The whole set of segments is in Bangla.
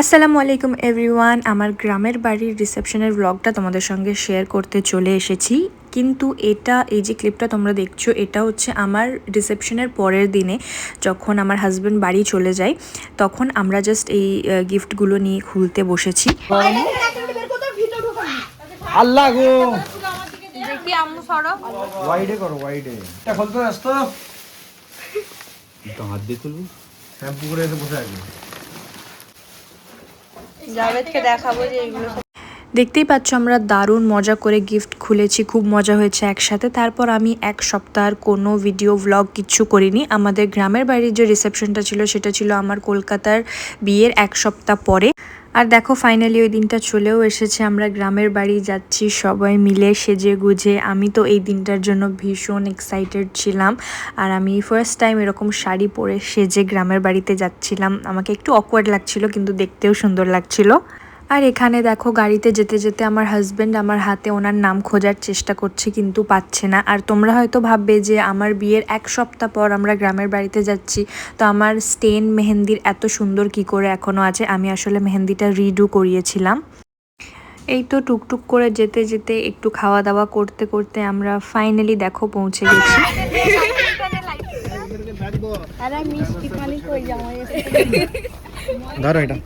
আসসালামু আলাইকুম এভরিওয়ান। আমার গ্রামের বাড়ির রিসেপশনের ব্লগটা তোমাদের সঙ্গে শেয়ার করতে চলে এসেছি। কিন্তু এই যে ক্লিপটা তোমরা দেখছো, এটা হচ্ছে আমার রিসেপশনের পরের দিনে, যখন আমার হাজব্যান্ড বাড়ি চলে যায়, তখন আমরা জাস্ট এই গিফটগুলো নিয়ে খুলতে বসেছি। আল্লাহ গো, দেখি আম্মু সরো ওয়াইডে করো, ওয়াইডে এটা খুলতে আসতো তো হাত দিয়ে তুলবি, শ্যাম্পু করে এসে বসে আছি। জাভেদকে দেখাবো যে এইগুলো দেখতেই পাচ্ছ আমরা দারুণ মজা করে গিফট খুলেছি, খুব মজা হয়েছে একসাথে। তারপর আমি এক সপ্তাহের কোনো ভিডিও ব্লগ কিচ্ছু করিনি। আমাদের গ্রামের বাড়ির যে রিসেপশনটা ছিল সেটা ছিল আমার কলকাতার বিয়ের এক সপ্তাহ পরে। আর দেখো ফাইনালি ওই দিনটা চলেও এসেছে, আমরা গ্রামের বাড়ি যাচ্ছি সবাই মিলে সেজে গুজে। আমি তো এই দিনটার জন্য ভীষণ এক্সাইটেড ছিলাম। আর আমি ফার্স্ট টাইম এরকম শাড়ি পরে সেজে গ্রামের বাড়িতে যাচ্ছিলাম। আমাকে একটু অকওয়ার্ড লাগছিল, কিন্তু দেখতেও সুন্দর লাগছিল। আর এখানে দেখো গাড়িতে যেতে যেতে আমার হাজব্যান্ড আমার হাতে ওনার নাম খোঁজার চেষ্টা করছে, কিন্তু পাচ্ছে না। আর তোমরা হয়তো ভাববে যে আমার বিয়ের এক সপ্তাহ পর আমরা গ্রামের বাড়িতে যাচ্ছি, তো আমার স্টেন মেহেন্দির এত সুন্দর কি করে এখনও আছে। আমি আসলে মেহেন্দিটা রিডু করিয়েছিলাম। এই তো টুকটুক করে যেতে যেতে একটু খাওয়া দাওয়া করতে করতে আমরা ফাইনালি দেখো পৌঁছে গেছি। ধরো এটা,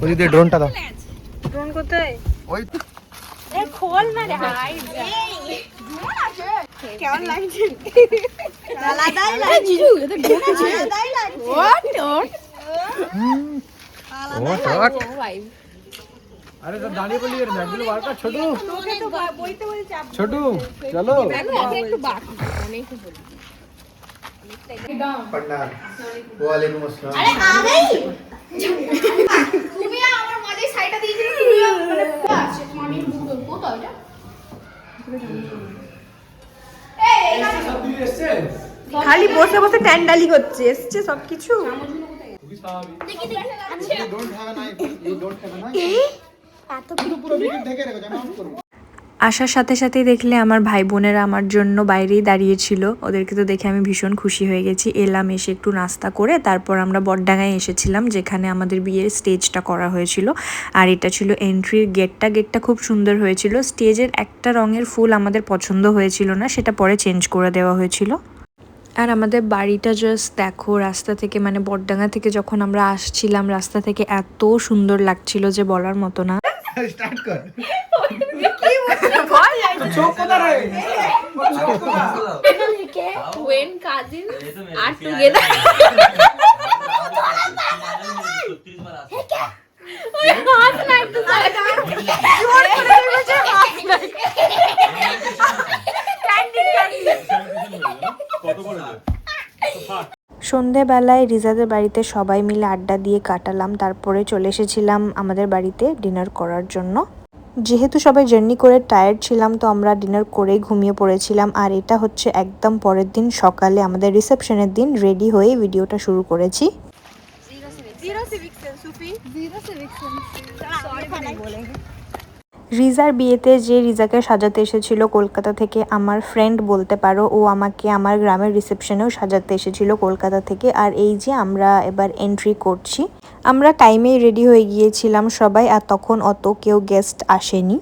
ওই যে ড্রোনটা দাও। ড্রোন কোথায়? ওই এ খোল না রে, হাই ড্রোন আছে কেমন লাগছে? আলাদাই লাগছে জিজু, এটা ড্রোন আছে আলাদাই লাগছে। হোয়াট ওট আরে তো দাঁড়িয়ে বলি এর ব্যাগগুলো বার কর। ছোটু তোকে তো বইতে বলে চাপ ছোটু চলো একটু বাকি অনেক বলি প্রণাম। ওয়ালাইকুম আসসালাম। আরে আগেই তুমি আমার মাঝে সাইডটা দিয়েছিলে, তুমি মানে আছে মানে বুড়ো কোথাও এটা খালি বসে বসে ট্যান্ডালি করছে, এসছে সবকিছু। দেখি দেখি আছে ডোন্ট হ্যাভ নাই, ইউ ডোন্ট হ্যাভ নাই। এত পুরো ভিডিও দেখে রেখো, যেন অন করো। আসার সাথে সাথেই দেখলে আমার ভাই বোনেরা আমার জন্য বাইরেই দাঁড়িয়েছিল। ওদেরকে তো দেখে আমি ভীষণ খুশি হয়ে গেছি। এলাম, এসে একটু নাস্তা করে তারপর আমরা বটডাঙ্গায় এসেছিলাম, যেখানে আমাদের বিয়ের স্টেজটা করা হয়েছিল। আর এটা ছিল এন্ট্রির গেটটা খুব সুন্দর হয়েছিল। স্টেজের একটা রঙের ফুল আমাদের পছন্দ হয়েছিল না, সেটা পরে চেঞ্জ করে দেওয়া হয়েছিল। আর আমাদের বাড়িটা জাস্ট দেখো, রাস্তা থেকে মানে বটডাঙ্গা থেকে যখন আমরা আসছিলাম, রাস্তা থেকে এত সুন্দর লাগছিল যে বলার মতো না। স্টার্ট কর। চোখ কোথা রে? When cousins are together. ওই হাত লাগতো জোর করে বলছে হাত লাগতো। সন্ধেবেলায় রিজাদের বাড়িতে সবাই মিলে আড্ডা দিয়ে কাটালাম। তারপরে চলে এসেছিলাম আমাদের বাড়িতে ডিনার করার জন্য। যেহেতু সবাই জার্নি করে টায়ার্ড ছিলাম, তো আমরা ডিনার করেই ঘুমিয়ে পড়েছিলাম। আর এটা হচ্ছে একদম পরের দিন সকালে আমাদের রিসেপশনের দিন রেডি হয়ে ভিডিওটা শুরু করেছি। রিজার বিয়েতে যে রিজাকে সাজাতে এসেছিল কলকাতা থেকে, আমার ফ্রেন্ড বলতে পারো, ও আমাকে আমার গ্রামের রিসেপশনেও সাজাতে এসেছিল কলকাতা থেকে। আর এই যে আমরা এবার এন্ট্রি করছি। আমরা টাইমেই রেডি হয়ে গিয়েছিলাম সবাই, আর তখন অত কেউ গেস্ট আসেনি।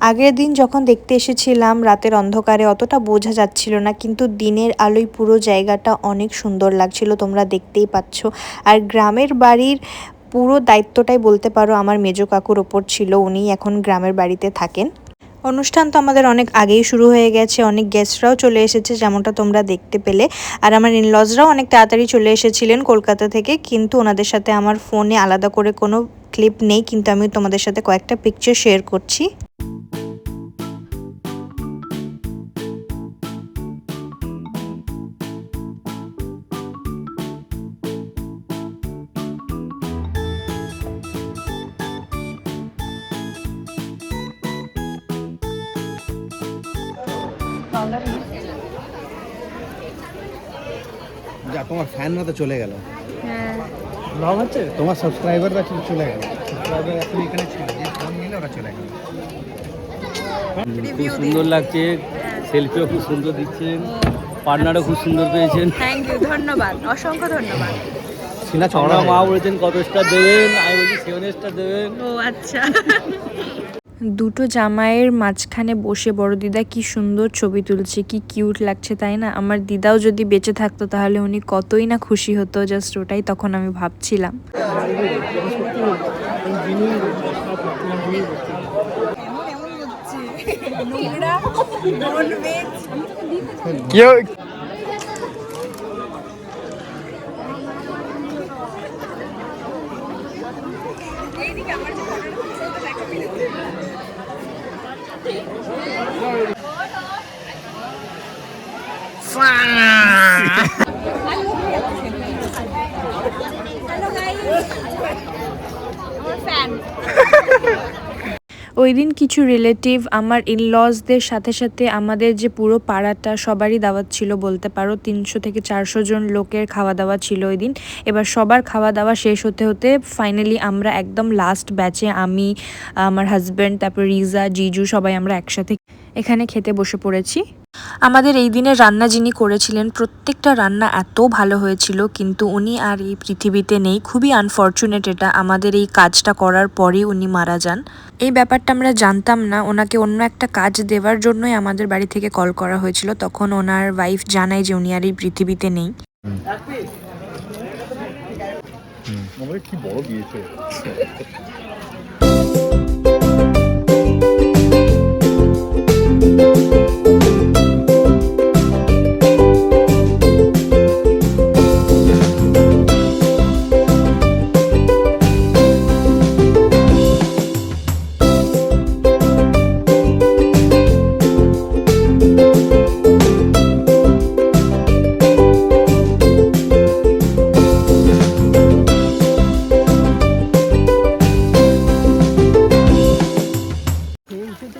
আগের দিন যখন দেখতে এসেছিলাম রাতের অন্ধকারে অতটা বোঝা যাচ্ছিল না, কিন্তু দিনের আলোয় পুরো জায়গাটা অনেক সুন্দর লাগছিল, তোমরা দেখতেই পাচ্ছ। আর গ্রামের বাড়ির পুরো দায়িত্বটাই বলতে পারো আমার মেজো কাকুর ওপর ছিল, উনি এখন গ্রামের বাড়িতে থাকেন। অনুষ্ঠান তো আমাদের অনেক আগেই শুরু হয়ে গেছে, অনেক গেস্টরাও চলে এসেছে যেমনটা তোমরা দেখতে পেলে। আর আমার ইনলজরাও অনেক তাড়াতাড়ি চলে এসেছিলেন কলকাতা থেকে, কিন্তু ওনাদের সাথে আমার ফোনে আলাদা করে কোনো ক্লিপ নেই, কিন্তু আমি তোমাদের সাথে কয়েকটা পিকচার শেয়ার করছি। যা তোমার ফ্যানরা তো চলে গেল। হ্যাঁ ব্লগ হচ্ছে, তোমার সাবস্ক্রাইবাররা চলে গেল। সাবস্ক্রাইবার এখন এখানে ছিল, যে ফোন নিলে ওরা চলে গেল। খুব সুন্দর লাগছে, সেলফিও খুব সুন্দর দিচ্ছেন, পার্টনারও খুব সুন্দর পেয়েছেন। থ্যাংক ইউ, ধন্যবাদ, অসংখ্য ধন্যবাদ। সিনা আমরা চওড়া মা বলেছেন কত স্টার দেবেন, আমি বলছি 7 স্টার দেবেন। ও আচ্ছা। দুটো জামাইয়ের মাঝখানে বসে বড় দিদা কি সুন্দর ছবি তুলছে, কি কিউট লাগছে তাই না? আমার দিদাও যদি বেঁচে থাকতো তাহলে উনি কতই না খুশি হতো, জাস্ট ওটাই তখন আমি ভাবছিলাম। ওই দিন কিছু রিলেটিভ, আমার ইনলজদের সাথে সাথে আমাদের যে পুরো পাড়াটা সবারই দাওয়াত ছিল বলতে পারো। 300 থেকে 400 জন লোকের খাওয়া দাওয়া ছিল ওই দিন। এবার সবার খাওয়া দাওয়া শেষ হতে হতে ফাইনালি আমরা একদম লাস্ট ব্যাচে, আমি, আমার হাজব্যান্ড, তারপর রিজা, জিজু, সবাই আমরা একসাথে এখানে খেতে বসে পড়েছি। আমাদের এই দিনের রান্না যিনি করেছিলেন, প্রত্যেকটা রান্না এত ভালো হয়েছিল, কিন্তু উনি আর এই পৃথিবীতে নেই। খুবই আনফর্চুনেট এটা, আমাদের এই কাজটা করার পরেই উনি মারা যান। এই ব্যাপারটা আমরা জানতাম না। ওনাকে অন্য একটা কাজ দেওয়ার জন্যই আমাদের বাড়ি থেকে কল করা হয়েছিল। তখন ওনার ওয়াইফ জানায় যে উনি আর এই পৃথিবীতে নেই। কি বড় দিয়েছে।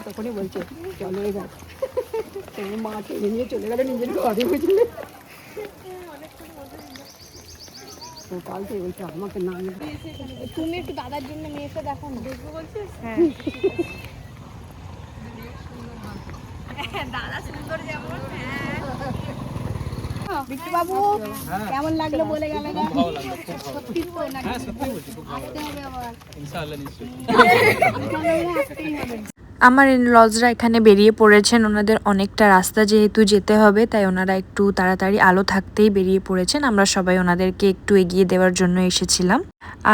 তখনই বলছে চলে এবার, মা টেনে নিয়ে চলে গেল নিজের ঘরে, বুঝলে? কালকে বলছে আমাকে না, তুমি একটু দাদার জন্য মেয়েকে দেখো না, দেখবো বলছিস? হ্যাঁ, দাদা সুন্দর যেমন। বিট্টু বাবু কেমন লাগলো বলে গেল না? সত্যি তো নাকি? আসতে হবে আবার, ইনশাআল্লাহ নিশ্চয়ই। আসতেই হবে। আমার ইনলজরা এখানে বেরিয়ে পড়েছেন। ওনাদের অনেকটা রাস্তা যেহেতু যেতে হবে, তাই ওনারা একটু তাড়াতাড়ি আলো থাকতেই বেরিয়ে পড়েছেন। আমরা সবাই ওনাদেরকে একটু এগিয়ে দেওয়ার জন্য এসেছিলাম।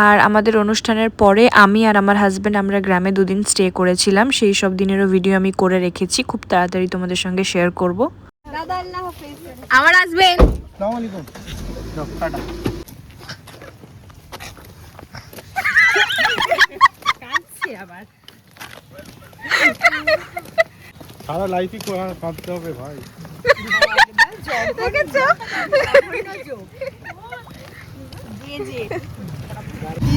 আর আমাদের অনুষ্ঠানের পরে আমি আর আমার হাজব্যান্ড আমরা গ্রামে 2 দিন স্টে করেছিলাম। সেই সব দিনেরও ভিডিও আমি করে রেখেছি, খুব তাড়াতাড়ি তোমাদের সঙ্গে শেয়ার করব। দাদা আল্লাহ হাফেজ। আমার আসবেন। আসসালামু আলাইকুম। টাটা। কাঁদছে আবার। সারা লাইফই কাঁদতে হবে ভাই। দেখেছো?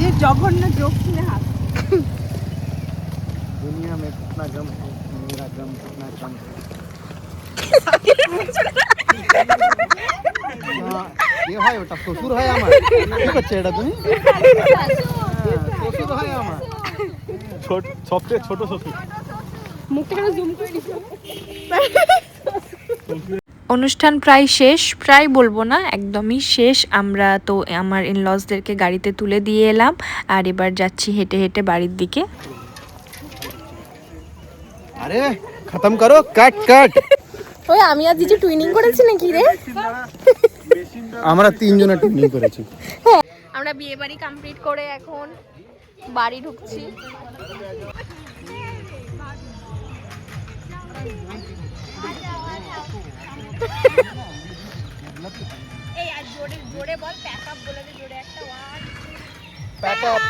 ये जघन्य जोक सुने हाथ। दुनिया में कितना गम है, मेरा गम कितना कम है। ये भाई ওটা শ্বশুর হয় আমার। কি করছে এটা তুমি? শ্বশুর হয় আমার। সবচেয়ে ছোট শ্বশুর। মুখটা কেন জুম করে দিছো? অনুষ্ঠান প্রায় শেষ, প্রায় বলবো না, একদমই শেষ। আমরা তো আমার ইনলজদেরকে গাড়িতে তুলে দিয়ে এলাম, আর এবার যাচ্ছি হেঁটে হেঁটে বাড়ির দিকে। আরে খতম করো, কাট কাট। ওই আমি আর জিজু টুইনিং করেছি নাকি রে? আমরা 3 জনে টুইনিং করেছি। আমরা বিয়ে বাড়ি কমপ্লিট করে এখন বাড়ি ঢুকছি। এই আর জোরে জোরে বল, প্যাক আপ বলে দে জোরে একটা ওয়ার্ড। Pack up.